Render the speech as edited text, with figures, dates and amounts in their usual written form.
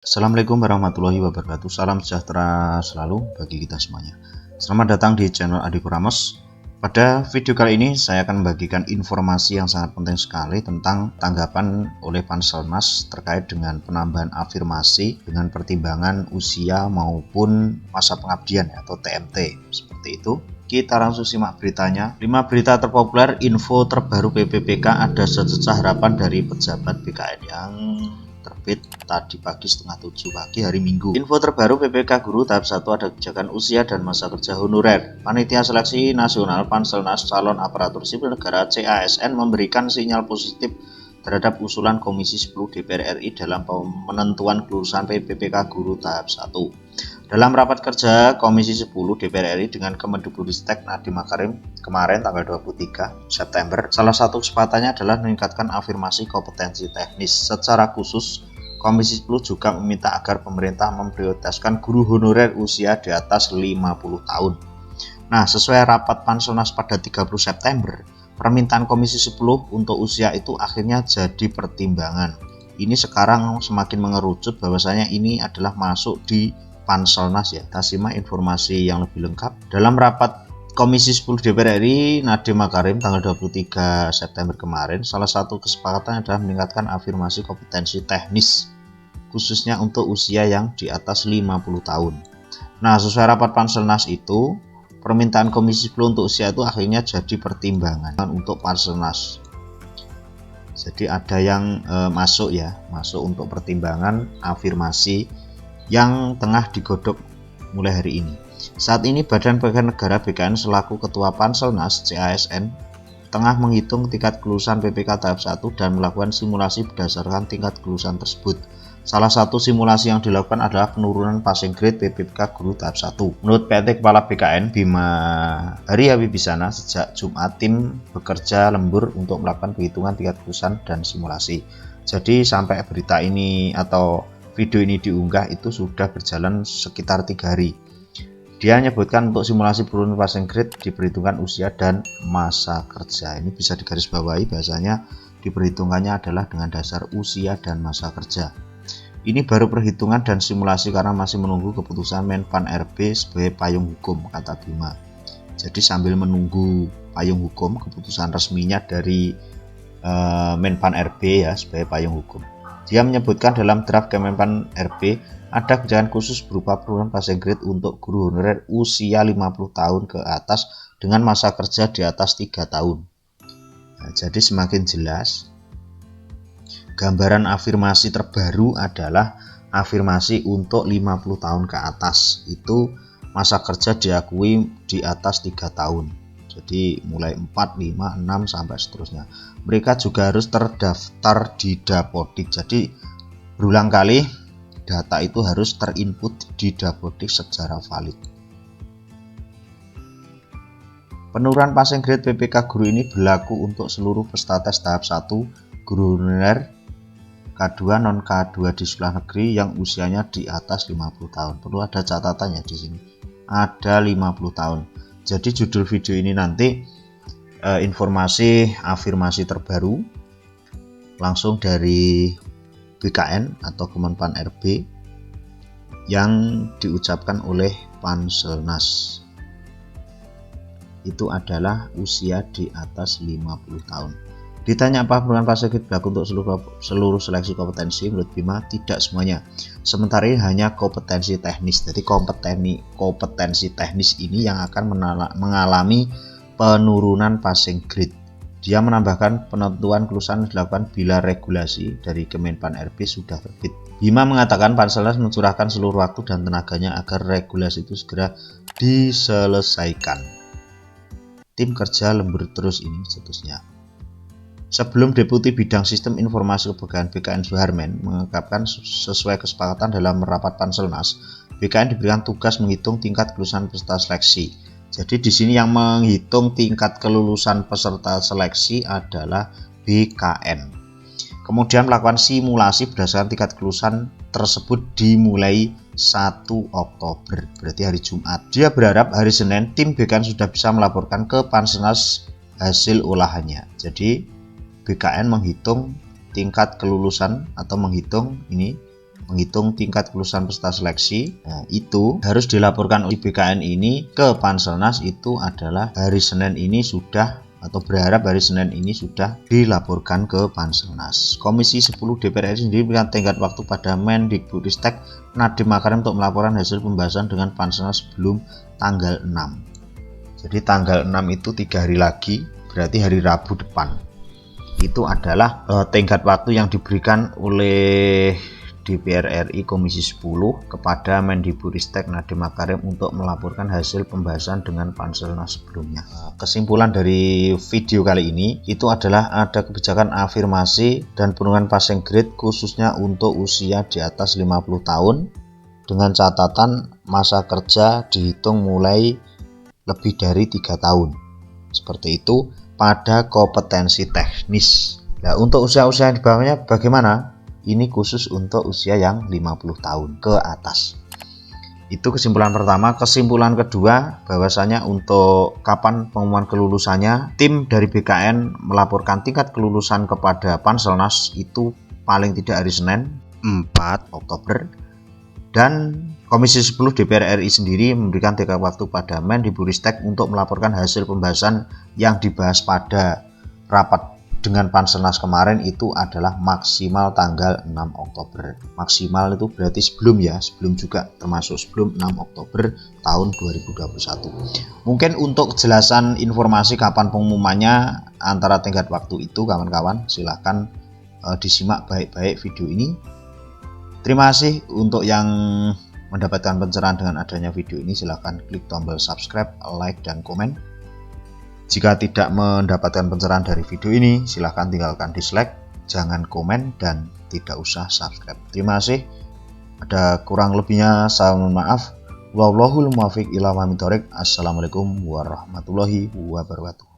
Assalamualaikum warahmatullahi wabarakatuh. Salam sejahtera selalu bagi kita semuanya. Selamat datang di channel Adiko Ramos. Pada video kali ini saya akan membagikan informasi yang sangat penting sekali tentang tanggapan oleh Panselnas terkait dengan penambahan afirmasi dengan pertimbangan usia maupun masa pengabdian atau TMT. Seperti itu. Kita langsung simak beritanya. 5 berita terpopuler, info terbaru PPPK, ada secercah harapan dari pejabat BKN yang terbit tadi pagi setengah 7 pagi hari Minggu. Info terbaru PPK Guru tahap 1, ada kebijakan usia dan masa kerja honorer. Panitia Seleksi Nasional Panselnas Calon Aparatur Sipil Negara CASN memberikan sinyal positif terhadap usulan Komisi 10 DPR RI dalam penentuan kelulusan PPPK Guru tahap 1. Dalam rapat kerja Komisi 10 DPR RI dengan Kemendikbudristek Nadiem Makarim kemarin tanggal 23 September, salah satu kesempatannya adalah meningkatkan afirmasi kompetensi teknis. Secara khusus, Komisi 10 juga meminta agar pemerintah memprioritaskan guru honorer usia di atas 50 tahun. Nah, sesuai rapat Panselnas pada 30 September, permintaan Komisi 10 untuk usia itu akhirnya jadi pertimbangan. Ini sekarang semakin mengerucut bahwasanya ini adalah masuk di Panselnas ya. Kita simak informasi yang lebih lengkap. Dalam rapat Komisi 10 DPR RI Nadiem Makarim tanggal 23 September kemarin, salah satu kesepakatan adalah meningkatkan afirmasi kompetensi teknis khususnya untuk usia yang di atas 50 tahun. Nah, sesuai rapat Panselnas itu, permintaan Komisi 10 untuk usia itu akhirnya jadi pertimbangan untuk Panselnas. Jadi ada yang masuk untuk pertimbangan afirmasi yang tengah digodok mulai hari ini. Saat ini Badan Pengawas Negara BKN selaku Ketua Panselnas CASN tengah menghitung tingkat kelulusan PPK tahap 1 dan melakukan simulasi berdasarkan tingkat kelulusan tersebut. Salah satu simulasi yang dilakukan adalah penurunan passing grade PPPK Guru tahap 1. Menurut PLT Kepala BKN Bima Hari Habibisana, sejak Jumat tim bekerja lembur untuk melakukan penghitungan tingkat kelulusan dan simulasi. Jadi sampai berita ini atau video ini diunggah itu sudah berjalan sekitar 3 hari. Dia menyebutkan untuk simulasi penurunan passing grade diperhitungkan usia dan masa kerja. Ini bisa digarisbawahi bahasanya diperhitungannya adalah dengan dasar usia dan masa kerja. Ini baru perhitungan dan simulasi karena masih menunggu keputusan Menpan RB sebagai payung hukum, kata Bima. Jadi sambil menunggu payung hukum, keputusan resminya dari Menpan RB ya sebagai payung hukum. Dia menyebutkan dalam draft Kemenpan RB ada kebijakan khusus berupa penurunan passing grade untuk guru honorer usia 50 tahun ke atas dengan masa kerja di atas 3 tahun. Nah, jadi semakin jelas gambaran afirmasi terbaru adalah afirmasi untuk 50 tahun ke atas. Itu masa kerja diakui di atas 3 tahun. Jadi mulai 4, 5, 6 sampai seterusnya. Mereka juga harus terdaftar di Dapodik. Jadi berulang kali data itu harus terinput di Dapodik secara valid. Penurunan passing grade PPK guru ini berlaku untuk seluruh peserta tes tahap 1 guru honorer K2 non K2 di sekolah negeri yang usianya di atas 50 tahun. Perlu ada catatannya di sini. Ada 50 tahun. Jadi judul video ini nanti informasi afirmasi terbaru langsung dari BKN atau Kemenpan RB yang diucapkan oleh Panselnas. Itu adalah usia di atas 50 tahun. Ditanya apa penurunan passing grade berlaku untuk seluruh seleksi kompetensi, menurut Bima tidak semuanya. Sementara ini hanya kompetensi teknis. Jadi kompetensi teknis ini yang akan mengalami penurunan passing grade. Dia menambahkan penentuan kelulusan dilakukan bila regulasi dari Kemenpan RB sudah terbit. Bima mengatakan Panselnas mencurahkan seluruh waktu dan tenaganya agar regulasi itu segera diselesaikan. Tim kerja lembur terus ini seterusnya. Sebelum Deputi Bidang Sistem Informasi Kepegawaian BKN Suharmen mengungkapkan sesuai kesepakatan dalam rapat Panselnas, BKN diberikan tugas menghitung tingkat kelulusan peserta seleksi. Jadi di sini yang menghitung tingkat kelulusan peserta seleksi adalah BKN. Kemudian melakukan simulasi berdasarkan tingkat kelulusan tersebut dimulai 1 Oktober, berarti hari Jumat. Dia berharap hari Senin tim BKN sudah bisa melaporkan ke Panselnas hasil olahannya. Jadi BKN menghitung tingkat kelulusan atau menghitung ini menghitung tingkat kelulusan peserta seleksi. Nah, itu harus dilaporkan oleh BKN ini ke Panselnas. Itu adalah hari Senin ini sudah, atau berharap hari Senin ini sudah dilaporkan ke Panselnas. Komisi 10 DPR RI sendiri memberikan tenggat waktu pada Mendikbudristek Nadiem Makarim untuk melaporkan hasil pembahasan dengan Panselnas sebelum tanggal 6. Jadi tanggal 6 itu 3 hari lagi, berarti hari Rabu depan. Itu adalah tenggat waktu yang diberikan oleh DPR RI Komisi 10 kepada Mendikbudristek Nadiem Makarim untuk melaporkan hasil pembahasan dengan Panselnas sebelumnya. Kesimpulan dari video kali ini itu adalah ada kebijakan afirmasi dan penurunan passing grade khususnya untuk usia di atas 50 tahun dengan catatan masa kerja dihitung mulai lebih dari 3 tahun. Seperti itu pada kompetensi teknis. Nah, untuk usia-usia yang di bawahnya bagaimana? Ini khusus untuk usia yang 50 tahun ke atas. Itu kesimpulan pertama. Kesimpulan kedua, bahwasanya untuk kapan pengumuman kelulusannya, tim dari BKN melaporkan tingkat kelulusan kepada Panselnas itu paling tidak hari Senin 4 Oktober, dan Komisi 10 DPR RI sendiri memberikan tenggat waktu pada Mendikbudristek untuk melaporkan hasil pembahasan yang dibahas pada rapat dengan Panselnas kemarin itu adalah maksimal tanggal 6 Oktober. Maksimal itu berarti sebelum juga termasuk sebelum 6 Oktober tahun 2021. Mungkin untuk kejelasan informasi kapan pengumumannya antara tenggat waktu itu, kawan-kawan silahkan disimak baik-baik video ini. Terima kasih untuk yang mendapatkan pencerahan dengan adanya video ini. Silahkan klik tombol subscribe, like, dan komen. Jika tidak mendapatkan pencerahan dari video ini, silahkan tinggalkan dislike, jangan komen, dan tidak usah subscribe. Terima kasih. Ada kurang lebihnya saya mohon maaf. Wallahul muwaffiq ila aqwamit thoriq. Assalamualaikum warahmatullahi wabarakatuh.